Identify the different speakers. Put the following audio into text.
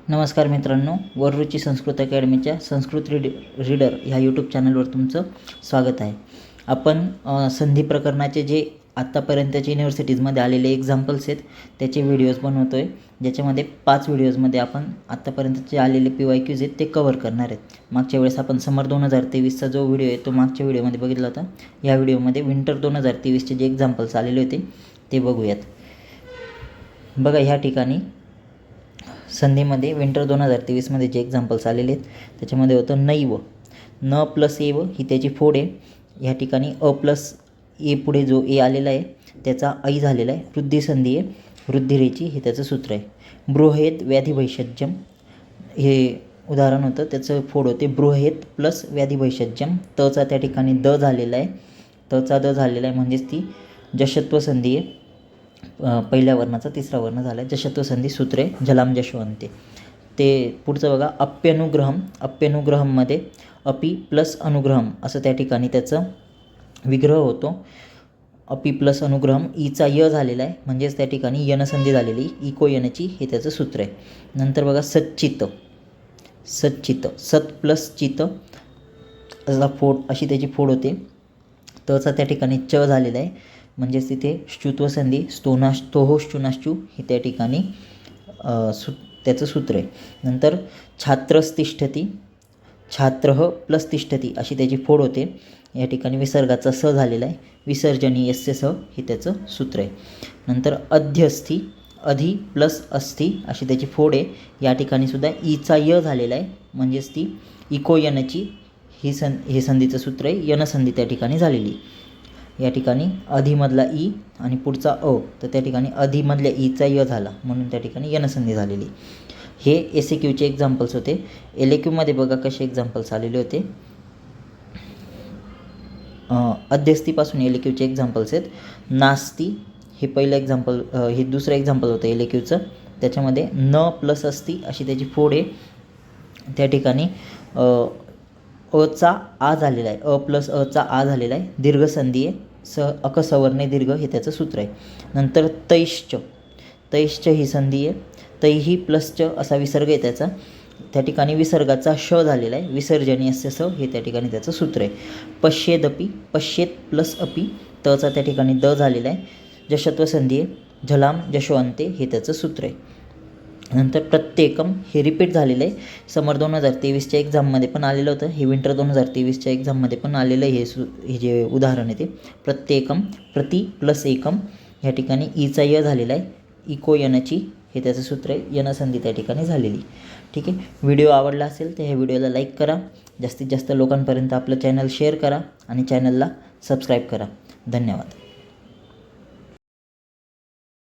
Speaker 1: नमस्कार मित्रांनो, वररुची संस्कृत अकॅडमीच्या संस्कृत रीडर ह्या यूट्यूब चॅनलवर तुमचं स्वागत आहे. आपण संधी प्रकरणाचे जे आत्तापर्यंतचे युनिव्हर्सिटीजमध्ये आलेले एक्झाम्पल्स आहेत त्याचे व्हिडिओज बनवतो आहे, ज्याच्यामध्ये 5 व्हिडिओजमध्ये आपण आत्तापर्यंतचे आलेले PYQs आहेत ते कव्हर करणार आहेत. मागच्या वेळेस आपण समर 2023चा जो व्हिडिओ आहे तो मागच्या व्हिडिओमध्ये बघितला होता. या व्हिडिओमध्ये विंटर 2023चे जे एक्झाम्पल्स आलेले होते ते बघूयात. बघा, ह्या ठिकाणी संधीमध्ये विंटर 2023मध्ये जे एक्झाम्पल्स आलेले आहेत त्याच्यामध्ये होतं नैव, न प्लस एव ही त्याची फोड आहे. ह्या ठिकाणी अ प्लस ए पुढे जो ए आलेला आहे त्याचा ऐ झालेला आहे. वृद्धी संधी आहे, वृद्धिरेची हे त्याचं सूत्र आहे. बृहेत व्याधिभैषज्यम हे उदाहरण होतं, त्याचं फोड होते बृहेत प्लस व्याधिभैषज्यम. तचा त्या ठिकाणी द झालेला आहे, तचा द झालेला आहे म्हणजेच ती जशत्व संधी आहे. पहिल्या वर्णाचा तिसरा वर्ण झाला आहे. जशत्व संधी सूत्रे जलाम जशवंते. ते पुढचं बघा, अप्यनुग्रहम. अप्यनुग्रहममध्ये अपि प्लस अनुग्रहम असं त्या ठिकाणी त्याचं विग्रह होतो. अपि प्लस अनुग्रहम, ईचा य झालेला आहे म्हणजेच त्या ठिकाणी यनसंधी झालेली, इको यनची हे त्याचं सूत्र आहे. नंतर बघा सच्चित. सच्चित, सत प्लस चित असा फोड, अशी त्याची फोड होते. तचा त्या ठिकाणी च झालेला आहे म्हणजेच तिथे श्चुत्व संधी स्तोहो श्चुनाश्चू हे त्या ठिकाणी त्याचं सूत्र आहे. नंतर छात्रस्तिष्ठती, छात्र प्लस तिष्ठती अशी त्याची फोड होते. या ठिकाणी विसर्गाचा स झालेला आहे, विसर्जनी यस्य स हे त्याचं सूत्र आहे. नंतर अध्यस्थी, अधि प्लस अस्थि अशी त्याची फोड आहे. या ठिकाणी सुद्धा ईचा य झालेला आहे म्हणजेच ती इको यनची हे संधीचं सूत्र आहे. यनसंधी त्या ठिकाणी झालेली. या ठिकाणी अधिमधला ई आणि पुढचा अ, तर त्या ठिकाणी अधिमधल्या ईचा य झाला म्हणून त्या ठिकाणी यनसंधी झालेली. हे SAQचे एक्झाम्पल्स होते. LAQमध्ये बघा कसे एक्झाम्पल्स आलेले होते. अध्यस्थीपासून LAQचे एक्झाम्पल्स आहेत. नास्ती हे पहिलं एक्झाम्पल, हे दुसरं एक्झाम्पल होतं LAQचं. त्याच्यामध्ये न प्लस असती अशी त्याची फोड आहे. त्या ठिकाणी अचा आ झालेला आहे, अ प्लस अचा आ झालेला आहे. दीर्घसंधी आहे, अकसवर्णे दीर्घ हे त्याचं सूत्र आहे. नंतर तैश्च, तैश्च ही संधी आहे. तैही प्लस च असा विसर्ग आहे त्याचा. त्या ठिकाणी विसर्गाचा श झालेला आहे, विसर्जनीय स हे त्या ठिकाणी त्याचं सूत्र आहे. पश्येदपि, पश्येत प्लस अपि तचा त्या ठिकाणी द झालेला आहे. जशत्व संधी आहे, झलाम जशवंते हे त्याचं सूत्र आहे. नंतर प्रत्येकम हे रिपीट झालेलं आहे. समर 2023च्या एक्झाममध्ये पण आलेलं होतं, हे विंटर 2023च्या एक्झाममध्ये पण आलेलं आहे. हे जे उदाहरण आहे ते प्रत्येकम, प्रति प्लस एकम ह्या ठिकाणी ईचा य झालेला आहे, इको यनची हे त्याचं सूत्र आहे. यनसंधी त्या ठिकाणी झालेली. ठीक आहे, व्हिडिओ आवडला असेल तर ह्या व्हिडिओला लाईक करा, जास्तीत जास्त लोकांपर्यंत आपलं चॅनल शेअर करा आणि चॅनलला सबस्क्राईब करा. धन्यवाद.